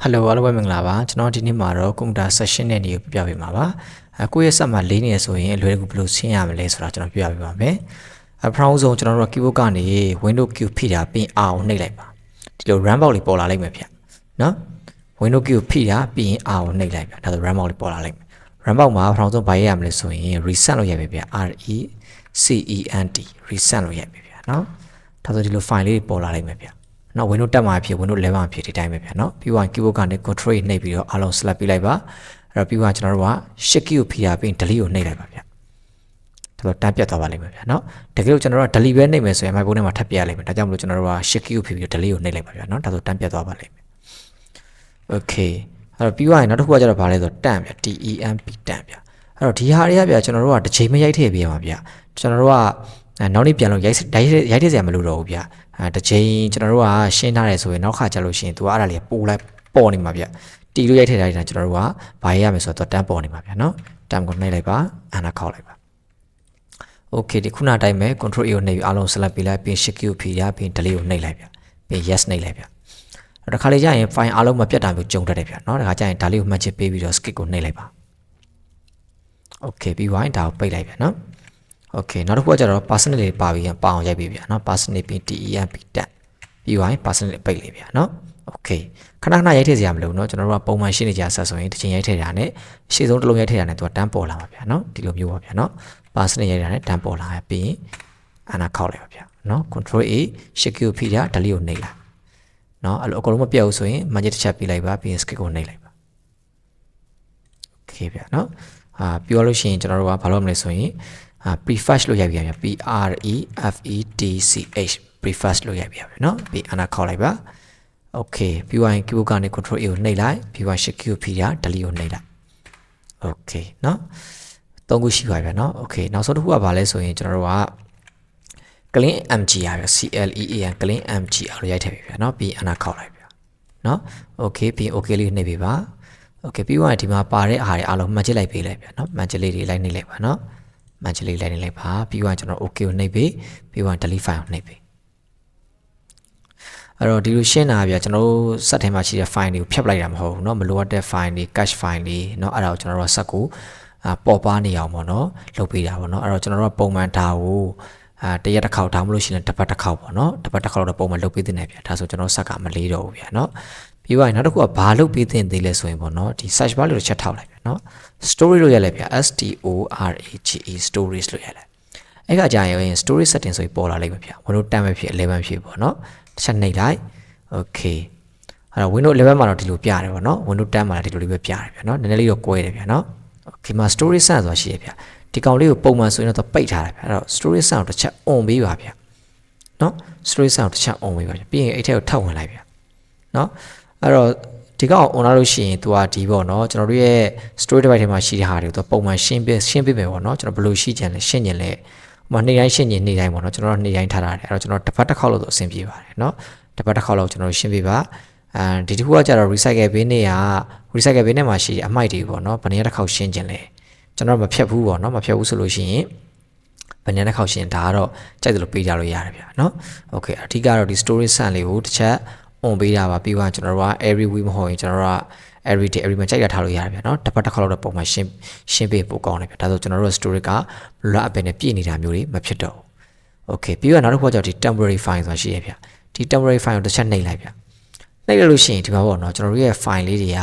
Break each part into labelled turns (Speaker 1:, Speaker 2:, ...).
Speaker 1: Hello အားလုံးပဲမင်္ဂလာပါကျွန်တော်ဒီနေ့မှာတော့ computer session နဲ့နေကိုပြပေးမှာပါကိုယ့်ရဲ့ဆက်မှာ၄နေဆိုရင်အလွယ်တကူဘယ်လိုဆင်းရမလဲဆိုတာကျွန်တော်ပြပေးပါမယ်ပထမဆုံးကျွန်တော်တို့ keyboard ကနေ window key ဖိတာပြီးအောင်နှိပ်လိုက်ပါဒီလို run box လေးပေါ်လာလိမ့်မယ်ဗျနော် window key ဖိတာပြီးအောင်နှိပ်လိုက်ဗျဒါဆို run box လေးပေါ်လာလိမ့်မယ် run box မှာပထမဆုံးဘာရရမလဲဆိုရင် reset လုပ်ရပြီဗျ RECENT reset လုပ်ရပြီဗျနော်ဒါဆိုဒီလို file လေးပေါ်လာလိမ့်မယ်ဗျနော် window တက်မှာဖြစ် window 11မှာဖြစ်ဒီတိုင်းပဲဗျာနော်ပြီးတော့ keyboard ကနေ control နှိပ်ပြီးတော့အားလုံး select ပေးလိုက်ပါအဲ့တော့ပြီးတော့ကျွန်တော်တို့က shift key ကိုဖိထားပြီး delete ကိုနှိပ်လိုက်ပါဗျာဒါတော့တန်းပြတ်သွားပါလိမ့်မယ်ဗျာနော်တကယ်လို့ကျွန်တော်တို့က delete ပဲနှိပ်မယ်ဆိုရင် my phone ထဲမှာထပ်ပြရလိမ့်မယ်ဒါကြောင့်မလို့ကျွန်တော်တို့က shift key ကိုဖိပြီး delete ကိုနှိပ်လိုက်ပါဗျာနော်ဒါဆိုတန်းပြတ်သွားပါလိမ့်မယ် okay အဲ့တော့ပြီးတော့နောက်တစ်ခုကကျတော့ဗာလဲဆိုတော့တန်းဗျာ TEMP တန်းဗျာအဲ့တော့ဒီဟာတွေကဗျာကျွန်တော်တို့ကတစ်ချိန်မရိုက်ထည့်ပေးရမှာဗျာကျွန်တော်တို့ကနောက်နေ့ပြန်လို့ရိုက်ထည့်စရာမလိုတော့ဘူးဗျာတစ်ချိန်ကျွန်တော်တို့ကရှင်းထားတယ်ဆိုရင်နောက်ခါကျလို့ရှိရင်သူကအဲ့ဒါလေးပို့လိုက်ပေါ်နေမှာဗျတီလို့ရိုက်ထည့်ထားတဲ့ကျွန်တော်တို့ကဘာရရမယ်ဆိုတော့တန်းပေါ်နေမှာဗျနော်တန်းကိုနှိပ်လိုက်ပါအနာခောက်လိုက်ပါ okay ဒီခုနအတိုင်းပဲ control A ကိုနှိပ်ပြီးအားလုံး select ပေးလိုက်ပြီး shift key ကိုဖိရပြီး delete ကိုနှိပ်လိုက်ဗျပြီး yes နှိပ်လိုက်ဗျတခါလေကြာရင် file အားလုံးမပြတ်တာမျိုးကြုံတတ်တယ်ဗျနော်တခါကြာရင်ဒါလေးကိုမှတ်ချက်ပေးပြီးတော့ skip ကိုနှိပ်လိုက်ပါ okay ပြီးသွားရင်ဒါကိုပိတ်လိုက်ဗျနော်okay နောက်တစ်ခုကကျတော့ percentage တွေပါပြီးပအောင်ရိုက်ပြီဗျာနော် percentage ပြီး TEMP တက်ပြီးသွားရင် percentage ပိတ်လေးဗျာနော် okay ခဏခဏရိုက်ထည့်စရာမလိုဘူးเนาะကျွန်တော်တို့ကပုံမှန်ရှင်းနေကြဆက်ဆိုရင်တစ်ချိန်ရိုက်ထည့်တာနဲ့ရှေ့ဆုံးတစ်လုံးရိုက်ထည့်တာနဲ့သူကတန်းပေါ်လာမှာဗျာနော်ဒီလိုမျိုးပါဗျာနော် percentage ရိုက်တာနဲ့တန်းပေါ်လာပြီးရင်အနာခောက်လိုက်ပါဗျာနော် control A shift key ကိုဖိတာ delete ကိုနှိပ်လိုက်နော်အဲ့လိုအကုန်လုံးမပြတ်ဘူးဆိုရင် margin တစ်ချက်ပြလိုက်ပါပြီးရင် skip ကိုနှိပ်လိုက်ပါ okay ဗျာနော်ပြောလို့ရှိရင်ကျွန်တော်တို့ကဘာလုပ်မလဲဆိုရင်prefetch လို့ရိုက်ပြရမယ် PREFETCH prefetch လို့ရိုက်ပြရမယ်เนาะပြီးအနာခောက်လိုက်ပါ okay ပြီးရင် keyboard ကနေ control A ကိုနှိပ်လိုက်ပြီးရင် shift key ကိုဖိတာ delete ကိုနှိပ်လိုက် okay เนาะသုံးခုရှိပါပြီเนาะ okay နောက်ဆုံးတစ်ခုကဘာလဲဆိုရင်ကျွန်တော်တို့က clean mg ရပြ CLEAN clean mg လို့ရိုက်ထည့်ပြီဗျာเนาะပြီးအနာခောက်လိုက်ဗျာเนาะ okay ပြီး okay လေးနှိပ်ပေးပါ okay ပြီးရင်ဒီမှာပါတဲ့အားတွေအားလုံးမှတ်ချက်လိုက်ပေးလိုက်ဗျာเนาะမှတ်ချက်လေးတွေလိုက်နှိပ်လိုက်ပါเนาะမှန်ချလေးလိုက်နေလိုက်ပါပြီးတော့ကျွန်တော် okay ကိုနှိပ်ပြီးပြီးတော့ delete file ကိုနှိပ်ပြီးအဲ့တော့ဒီလိုရှင်းတာဗျာကျွန်တော်တို့စက်ထဲမှာရှိတဲ့ file တွေကိုဖြတ်ပလိုက်တာမဟုတ်ဘူးเนาะမလိုအပ်တဲ့ file တွေ cache file တွေเนาะအဲ့ဒါကိုကျွန်တော်တို့စက်ကိုပေါ်ပါနေအောင်ပေါ့เนาะလုပ်ပေးတာပေါ့เนาะအဲ့တော့ကျွန်တော်တို့ကပုံမှန်ဒါကိုတရက်တစ်ခေါက်ဒါမှမဟုတ်ရှင်တစ်ပတ်တစ်ခေါက်ပေါ့เนาะတစ်ပတ်တစ်ခေါက်တော့ပုံမှန်လုပ်ပေးတဲ့နေဗျာဒါဆိုကျွန်တော်စက်ကမလေးတော့ဘူးဗျာเนาะပြီးတော့နောက်တစ်ခုကဘာလုပ်ပေးတဲ့သေးလဲဆိုရင်ပေါ့เนาะဒီ search bar လေးကိုချက်ထောက်လိုက်ဗျာเนาะ story လို့ရလဲဗျာ STORAGE stories လို့ရလဲအဲ့ကကြာရင် story setting ဆိုပြီးပေါ်လာလိမ့်မယ်ဗျာ Windows 10ပဲဖြစ်11ဖြစ်ပေါ့เนาะတစ်ချက်နှိပ်လိုက် okay အဲ့တော့ Windows 11မှာတော့ဒီလိုပြရတယ်ပေါ့เนาะ Windows 10မှာလည်းဒီလိုလေးပဲပြရတယ်ဗျာเนาะနည်းနည်းလေးတော့ကွဲတယ်ဗျာเนาะ okay မှာ story set ဆိုတာရှိရဗျာဒီကောင်လေးကိုပုံမှန်ဆိုရင်တော့ပိတ်ထားတယ်ဗျာအဲ့တော့ story set ကိုတစ်ချက် on ပေးပါဗျာเนาะ story set ကိုတစ်ချက် on ပေးပါဗျာပြီးရင်အဲ့ထက်ကိုထောက်ဝင်လိုက်ဗျာเนาะအဲ့တော့ဒီကောင် on လာလို့ရှိရင်သူကဒီပေါ့เนาะကျွန်တော်တို့ရဲ့ story device ထဲမှာရှိတဲ့ဟာတွေကိုသူပုံမှန်ရှင်းပေးမယ်ပေါ့เนาะကျွန်တော်ဘယ်လိုရှင်းကြလဲရှင်းကျင်လဲဟိုမှာနေ့တိုင်းရှင်းကျင်နေ့တိုင်းပေါ့เนาะကျွန်တော်တို့နေ့တိုင်းထားတာတယ်အဲ့တော့ကျွန်တော်တစ်ပတ်တစ်ခေါက်လို့ဆိုအဆင်ပြေပါတယ်เนาะတစ်ပတ်တစ်ခေါက်လောက်ကျွန်တော်ရှင်းပေးပါဒီတစ်ခုကကျတော့ recycle bin တွေက recycle bin ထဲမှာရှိတဲ့အမိုက်တွေပေါ့เนาะဘယ်နည်းတစ်ခေါက်ရှင်းကျင်လဲကျွန်တော်မဖြတ်ဘူးပေါ့เนาะမဖြတ်ဘူးဆိုလို့ရှိရင်ဘယ်နည်းတစ်ခေါက်ရှင်းဒါကတော့ကြိုက်တယ်လို့ပေးကြလို့ရတယ်ဗျာเนาะ okay အထူးကတော့ဒီ story set လေးကိုတစ်ချက် on ပေးတာပါပြီးတော့ကျွန်တော်တို့က every week မဟုတ်ရင်ကျွန်တော်တို့က every day every မှာကြိုက်ရထားလို့ရတယ်ဗျာနော်တစ်ပတ်တစ်ခါလောက်တော့ပုံမှန်ရှင်းပေးပို့ကောင်းတယ်ဗျာဒါဆိုကျွန်တော်တို့ story ကလွတ်အပင်နဲ့ပြည့်နေတာမျိုးတွေမဖြစ်တော့ဘူး okay ပြီးတော့နောက်တစ်ခုကကျတော့ဒီ temporary file ဆိုတာရှိရဗျာဒီ temporary file ကိုတစ်ချက်နှိပ်လိုက်ဗျာနှိပ်လိုက်လို့ရှိရင်ဒီမှာပေါ့နော်ကျွန်တော်တို့ရဲ့ file လေးတွေ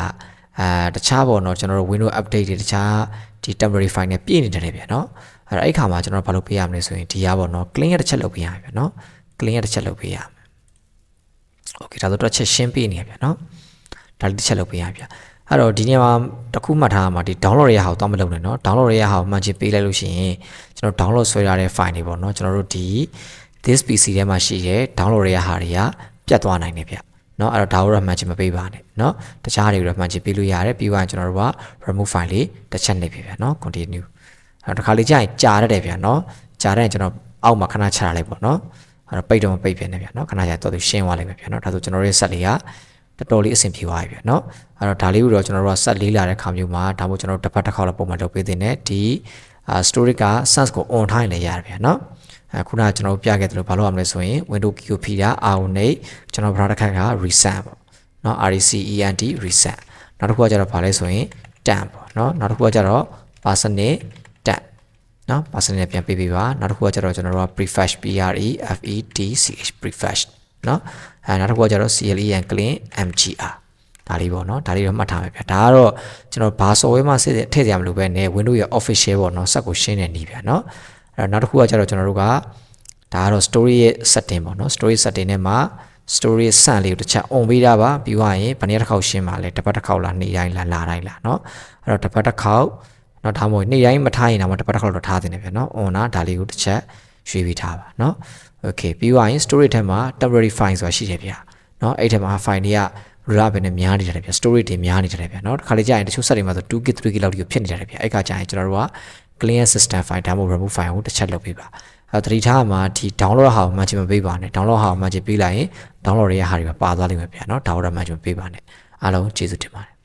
Speaker 1: ကတခြားပေါ့နော်ကျွန်တော်တို့ window update တွေတခြားဒီ temporary file နဲ့ပြည့်နေတယ်ဗျာနော်အဲ့ခါမှာကျွန်တော်ဘာလုပ်ပေးရမလဲဆိုရင်ဒီရပေါ့နော် clean ရတစ်ချက်လုပ်ပေးရမယ်ဗျာနော် clean ရတစ်ချက်လုပ်ပေးရမယ်okay ဒါဆိုတော့ချက်ရှင်းပေးနေရဗျာเนาะဒါလေးတစ်ချက်လုပ်ပေးရဗျာအဲ့တော့ဒီနေရာမှာတစ်ခုမှတ်ထားမှာဒီ download ရရအောင်တော့မလုပ်နဲ့เนาะ download ရရအောင်မှန်ချပေးလိုက်လို့ရှိရင်ကျွန်တော် download ဆွဲထားတဲ့ file တွေပေါ့เนาะကျွန်တော်တို့ဒီ this PC ထဲမှာရှိတဲ့ download ရရဟာတွေကပြတ်သွားနိုင်တယ်ဗျာเนาะအဲ့တော့ဒါကိုတော့မှန်ချမပေးပါနဲ့เนาะတခြားတွေကိုတော့မှန်ချပေးလို့ရတယ်ပြီးတော့ကျွန်တော်တို့က remove file လေးတစ်ချက်နှိပ်ပြဗျာเนาะ continue အဲ့တော့တစ်ခါလေးကြာရင်ကြာရတယ်ဗျာเนาะကြာတဲ့ကျွန်တော်အောက်မှာခဏချထားလိုက်ပေါ့เนาะအဲ့တော့ပိတ်တော့မပိတ်ပြနေဗျာเนาะခဏကြာတော့သူရှင်းသွားလိုက်ပဲဗျာเนาะဒါဆိုကျွန်တော်ရဲ့ set လေးကတော်တော်လေးအဆင်ပြေသွားပြီဗျာเนาะအဲ့တော့ဒါလေးကိုတော့ကျွန်တော်တို့က set လေးလာတဲ့ခါမျိုးမှာဒါမှမဟုတ်ကျွန်တော်တို့တစ်ပတ်တစ်ခေါက်လောက်ပုံမှန်လုပ်ပေးတဲ့ဒီ story က sense ကို on ထားနေရတယ်ဗျာเนาะခုနကကျွန်တော်တို့ပြခဲ့တယ်လို့ဘာလို့ရမလဲဆိုရင် window key ကိုဖိတာ on နဲ့ကျွန်တော်ပထမတစ်ခါက reset ပေါ့ เนาะ recent recent နောက်တစ်ခုကကျတော့ဗာလဲဆိုရင် temp ပေါ့เนาะနောက်တစ်ခုကကျတော့ personal temp เนาะ personal ပြန်ပေးပေးပါနောက်တစ်ခုကကျတော့ကျွန်တော်တို့က prefetch prefetch เนาะနောက်တစ်ခုကကျတော့ clean clean mgr ဒါလေးပေါ့เนาะဒါလေးတော့မှတ်ထားမယ်ဗျာဒါကတော့ကျွန်တော်ဘာ software မှာထည့်ကြရမလို့ပဲね Windows ရဲ့ official ပေါ့เนาะစက်ကိုရှင်းနေနေဗျာเนาะအဲ့တော့နောက်တစ်ခုကကျတော့ကျွန်တော်တို့ကဒါကတော့ story ရဲ့ setting ပေါ့เนาะ story setting နဲ့မှာ story ဆန့်လေးကိုတစ်ချက် on ပေးတာပါပြီးသွားရင်ဘယ်နည်းတစ်ခေါက်ရှင်းပါလဲတစ်ပတ်တစ်ခေါက်လားနေ့တိုင်းလားလာတိုင်းလားเนาะအဲ့တော့တစ်ပတ်တစ်ခေါက်เนาะဒါမှမဟုတ်နေ့တိုင်းမထားရင်တော့တစ်ပတ်တစ်ခေါက်တော့ထားတင်တယ်ဗျာเนาะ on တာဒါလေးကိုတစ်ချက်ရွှေ့ပေးထားပါเนาะ okay ပြီးသွားရင် story ထဲမှာ temporary file ဆိုတာရှိတယ်ဗျာเนาะအဲ့ထဲမှာ file တွေကရပဲနဲ့များနေတယ်ဗျာ story တွေများနေတယ်ဗျာเนาะတစ်ခါလေကြာရင်တချို့ set တွေမှာဆို 2GB 3GB လောက်ထိဖြစ်နေတယ်ဗျာအဲ့ခါကြာရင်ကျွန်တော်တို့က clean system file ဒါမှမဟုတ် remove file ကိုတစ်ချက်လုပ်ပေးပါသတိထားမှာဒီ download ဟာကိုမှချင်မပေးပါနဲ့ download ဟာကိုမှချင်ပေးလိုက်ရင် download ရဲ့ဟာတွေပါသွားလိမ့်မယ်ဗျာเนาะ download မှချင်မပေးပါနဲ့အားလုံးကျေးဇူးတင်ပါတယ်